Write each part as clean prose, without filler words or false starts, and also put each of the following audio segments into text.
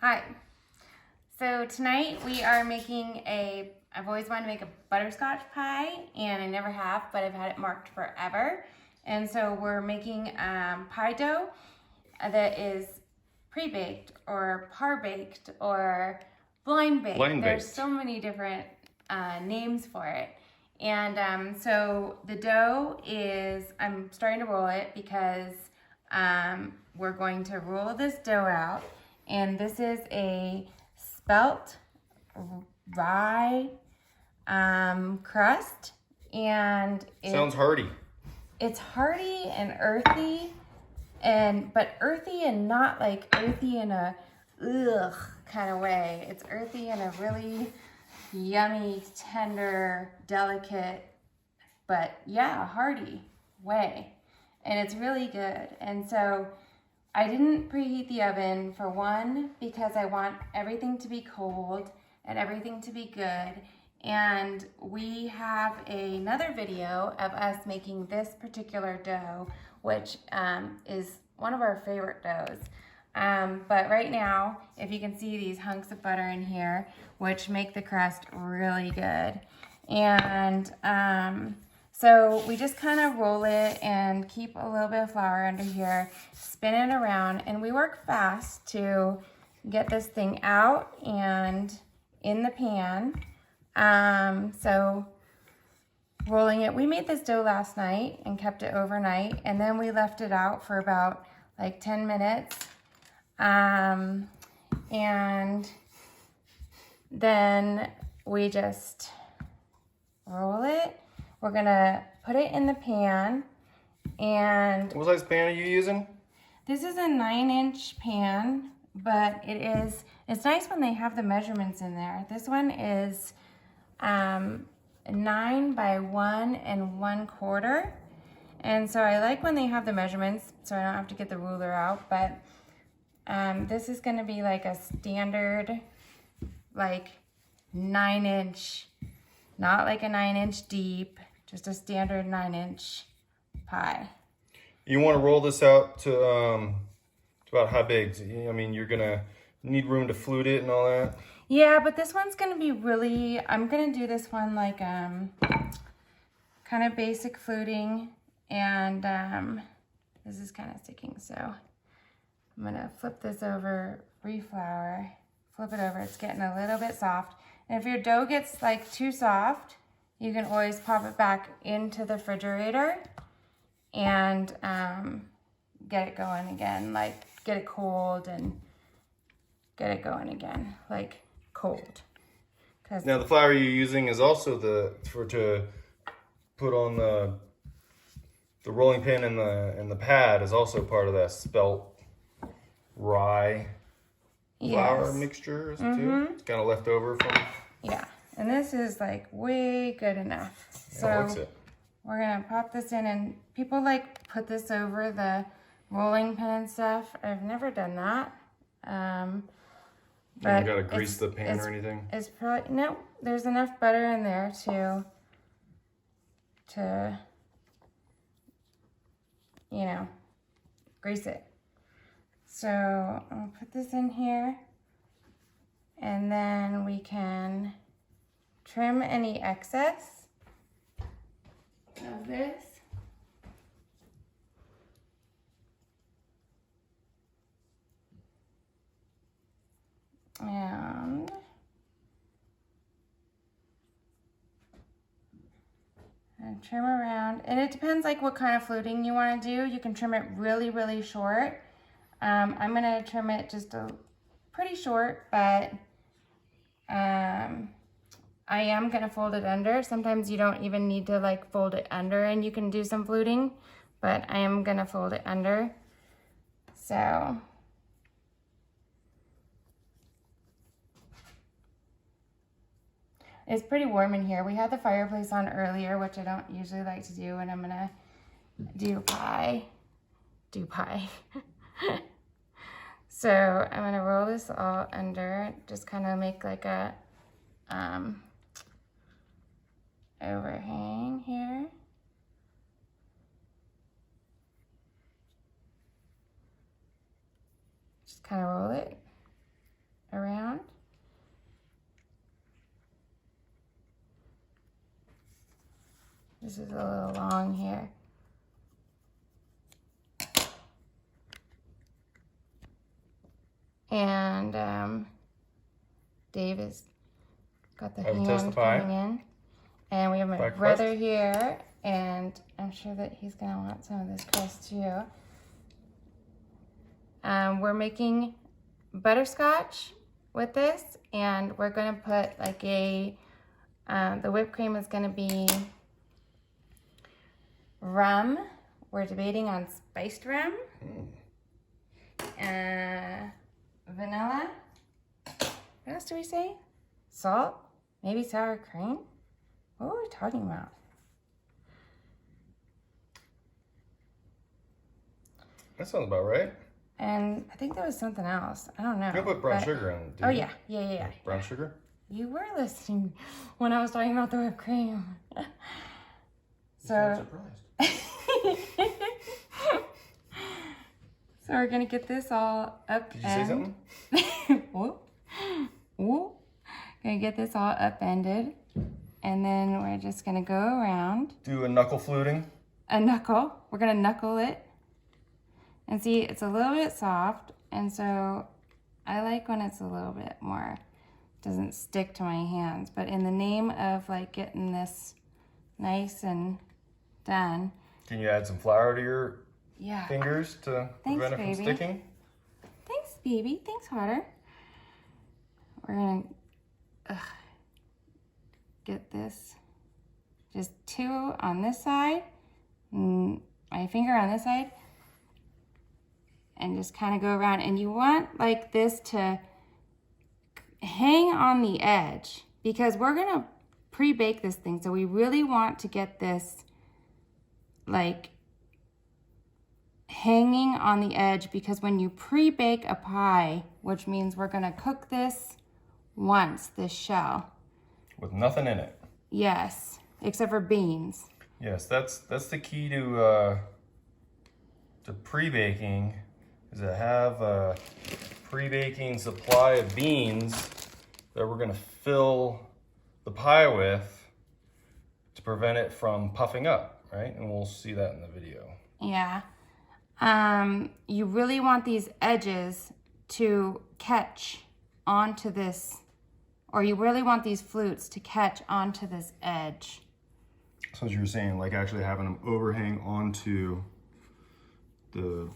Hi. So tonight we are making I've always wanted to make a butterscotch pie, and I never have, but I've had it marked forever. And so we're making pie dough that is pre-baked or par-baked or blind baked. There's so many different names for it. And so the dough is, I'm starting to roll it because we're going to roll this dough out. And this is a spelt rye crust, and sounds hearty. It's hearty and earthy, but earthy and not like earthy in a ugh kind of way. It's earthy in a really yummy, tender, delicate, but yeah, hearty way. And it's really good. And so I didn't preheat the oven, for one, because I want everything to be cold and everything to be good. And we have another video of us making this particular dough, which is one of our favorite doughs. But right now, if you can see these hunks of butter in here, which make the crust really good. And so we just kind of roll it and keep a little bit of flour under here, spin it around, and we work fast to get this thing out and in the pan. So rolling it, we made this dough last night and kept it overnight, and then we left it out for about like 10 minutes. And then we just roll it. We're gonna put it in the pan. And what size pan are you using? This is a 9-inch pan, but it's nice when they have the measurements in there. This one is 9 by 1 1/4. And so I like when they have the measurements so I don't have to get the ruler out, but this is gonna be like a standard, like 9-inch, not like a 9-inch deep, just a standard 9-inch pie. You want to roll this out to about how big? I mean, you're gonna need room to flute it and all that. Yeah, but this one's gonna be really, I'm gonna do this one like kind of basic fluting, and this is kind of sticking, so I'm gonna flip this over, reflour, flip it over. It's getting a little bit soft. And if your dough gets like too soft, you can always pop it back into the refrigerator and get it going again, like get it cold and get it going again, like cold. Now the flour you're using is also to put on the rolling pin and the pad is also part of that spelt rye flour mixture too. It's kind of left over from. Yeah, and this is like way good enough. Yeah, so we're gonna pop this in, and people like put this over the rolling pin and stuff. I've never done that. But you gotta grease the pan or anything? It's probably, no, there's enough butter in there to you know, grease it. So I'll put this in here, and then we can trim any excess of this. And trim around, and it depends like what kind of fluting you want to do. You can trim it really, really short. I'm gonna trim it just pretty short, but I am gonna fold it under. Sometimes you don't even need to like fold it under and you can do some fluting, but I am gonna fold it under. So it's pretty warm in here. We had the fireplace on earlier, which I don't usually like to do, and I'm gonna do pie. So I'm gonna roll this all under, just kind of make like a overhang here. Just kind of roll it. around. This is a little long here. And Dave has got the hand coming in. And we have my brother here, and I'm sure that he's gonna want some of this crust too. We're making butterscotch with this, and we're gonna put like the whipped cream is gonna be rum. We're debating on spiced rum. Vanilla. What else do we say? Salt? Maybe sour cream? What were we talking about? That sounds about right. And I think there was something else. I don't know. You put brown sugar in it, oh, yeah. Yeah. Brown sugar? You were listening when I was talking about the whipped cream. So, I'm surprised. So we're going to get this all up. Did you say something? Whoop. Gonna get this all upended, and then we're just gonna go around. Do a knuckle fluting. A knuckle. We're gonna knuckle it. And see, it's a little bit soft, and so I like when it's a little bit more, doesn't stick to my hands. But in the name of like getting this nice and done. Can you add some flour to your yeah. fingers to prevent it from sticking? Thanks, baby. Thanks, Hotter. We're gonna get this, just 2 on this side, my finger on this side, and just kind of go around. And you want like this to hang on the edge, because we're gonna pre-bake this thing. So we really want to get this like hanging on the edge, because when you pre-bake a pie, which means we're gonna cook this once, this shell. With nothing in it. Yes, except for beans. Yes, that's the key to pre-baking, is to have a pre-baking supply of beans that we're gonna fill the pie with to prevent it from puffing up, right? And we'll see that in the video. Yeah. You really want these edges to catch onto this, or you really want these flutes to catch onto this edge. So as you were saying, like actually having them overhang onto the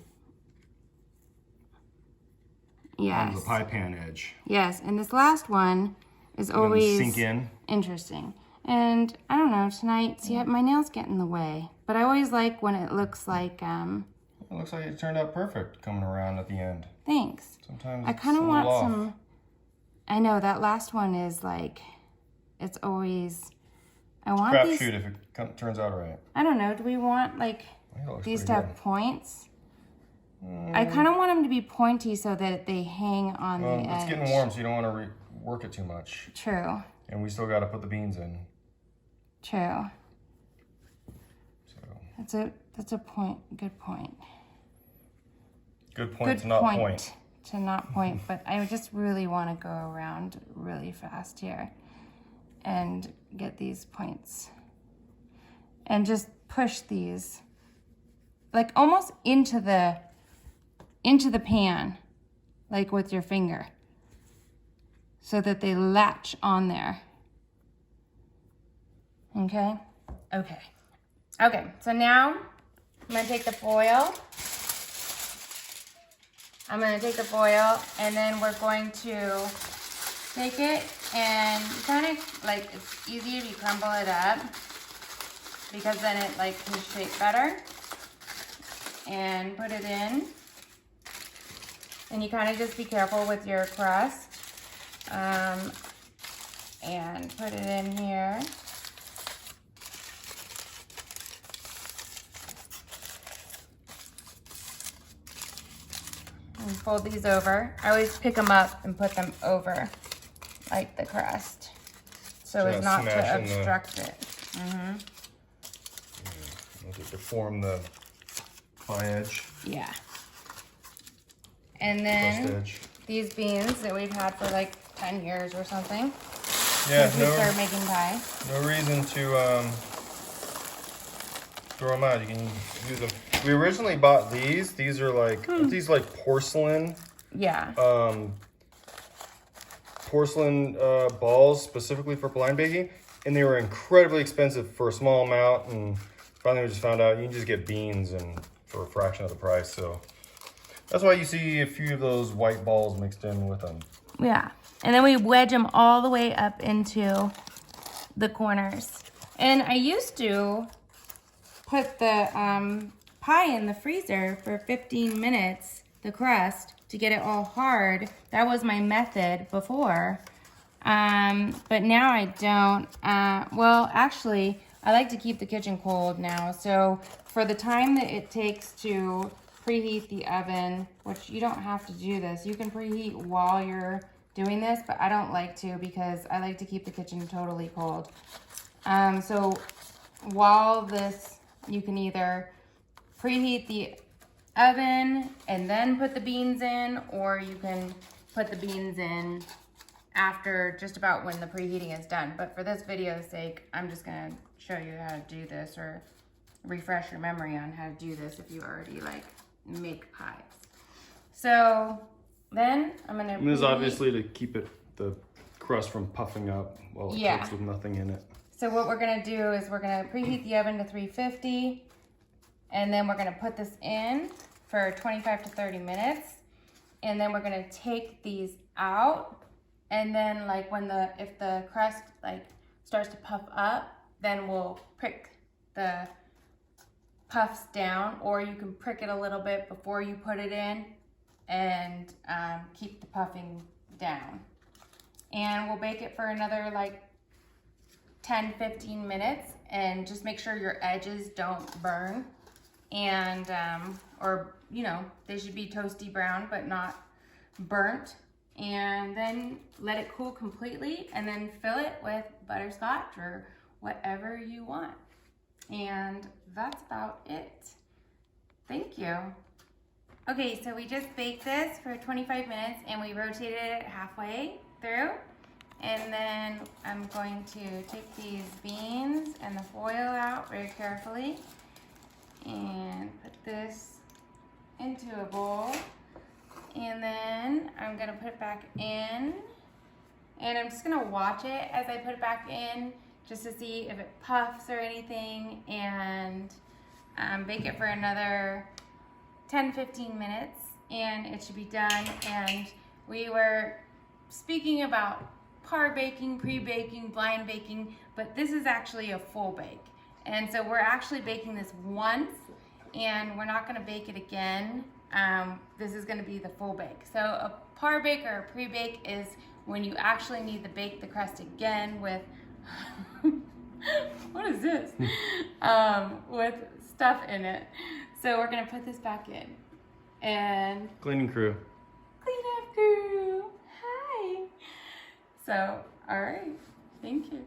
onto the pie pan edge. Yes, and this last one is always sink in. Interesting. And I don't know, tonight, see, my nails get in the way, but I always like when it looks like It looks like it turned out perfect coming around at the end. Thanks. Sometimes I kind of want off. some. I know that last one is like, it's always. I want these. Crapshoot if it turns out right. I don't know. Do we want like these to have points? I kind of want them to be pointy so that they hang on the edge. It's getting warm, so you don't want to work it too much. True. And we still got to put the beans in. True. So. That's a point. Good point. Good point to not point. To not point, but I just really want to go around really fast here and get these points and just push these like almost into the pan, like with your finger, so that they latch on there. Okay? Okay, so now I'm gonna take the foil. And then we're going to take it and kind of like, it's easy if you crumble it up, because then it like can shape better. And put it in. And you kind of just be careful with your crust. And put it in here. And fold these over. I always pick them up and put them over like the crust, so as not to obstruct it. To form the pie edge. Yeah. And then Crust edge. these beans that we've had for like 10 years or something. Yeah, Since we started making pie. No reason to throw them out. You can use them. We originally bought these. These are like aren't these like porcelain. Yeah. Porcelain balls specifically for blind baking, and they were incredibly expensive for a small amount. And finally, we just found out you can just get beans and for a fraction of the price. So that's why you see a few of those white balls mixed in with them. Yeah. And then we wedge them all the way up into the corners. And I used to put the pie in the freezer for 15 minutes, the crust, to get it all hard. That was my method before. But now I don't. Well, actually, I like to keep the kitchen cold now. So for the time that it takes to preheat the oven, which you don't have to do this. You can preheat while you're doing this, but I don't like to because I like to keep the kitchen totally cold. So while this, you can either preheat the oven and then put the beans in, or you can put the beans in after just about when the preheating is done. But for this video's sake, I'm just gonna show you how to do this, or refresh your memory on how to do this if you already like make pies. So then I'm gonna This is obviously to keep the crust from puffing up while it cooks with nothing in it. So what we're gonna do is we're gonna preheat the oven to 350, and then we're gonna put this in for 25 to 30 minutes. And then we're gonna take these out, and then like if the crust like starts to puff up, then we'll prick the puffs down, or you can prick it a little bit before you put it in and keep the puffing down. And we'll bake it for another like 10-15 minutes, and just make sure your edges don't burn, and or you know, they should be toasty brown but not burnt. And then let it cool completely, and then fill it with butterscotch or whatever you want. And that's about it. Thank you. Okay, so we just baked this for 25 minutes and we rotated it halfway through. And then I'm going to take these beans and the foil out very carefully and put this into a bowl. And then I'm gonna put it back in, and I'm just gonna watch it as I put it back in just to see if it puffs or anything, and bake it for another 10-15 minutes, and it should be done. And we were speaking about par baking, pre-baking, blind baking, but this is actually a full bake. And so we're actually baking this once, and we're not gonna bake it again. This is gonna be the full bake. So a par bake or a pre-bake is when you actually need to bake the crust again with, what is this? With stuff in it. So we're gonna put this back in. And Cleaning crew. clean up crew, hi. So, all right, thank you.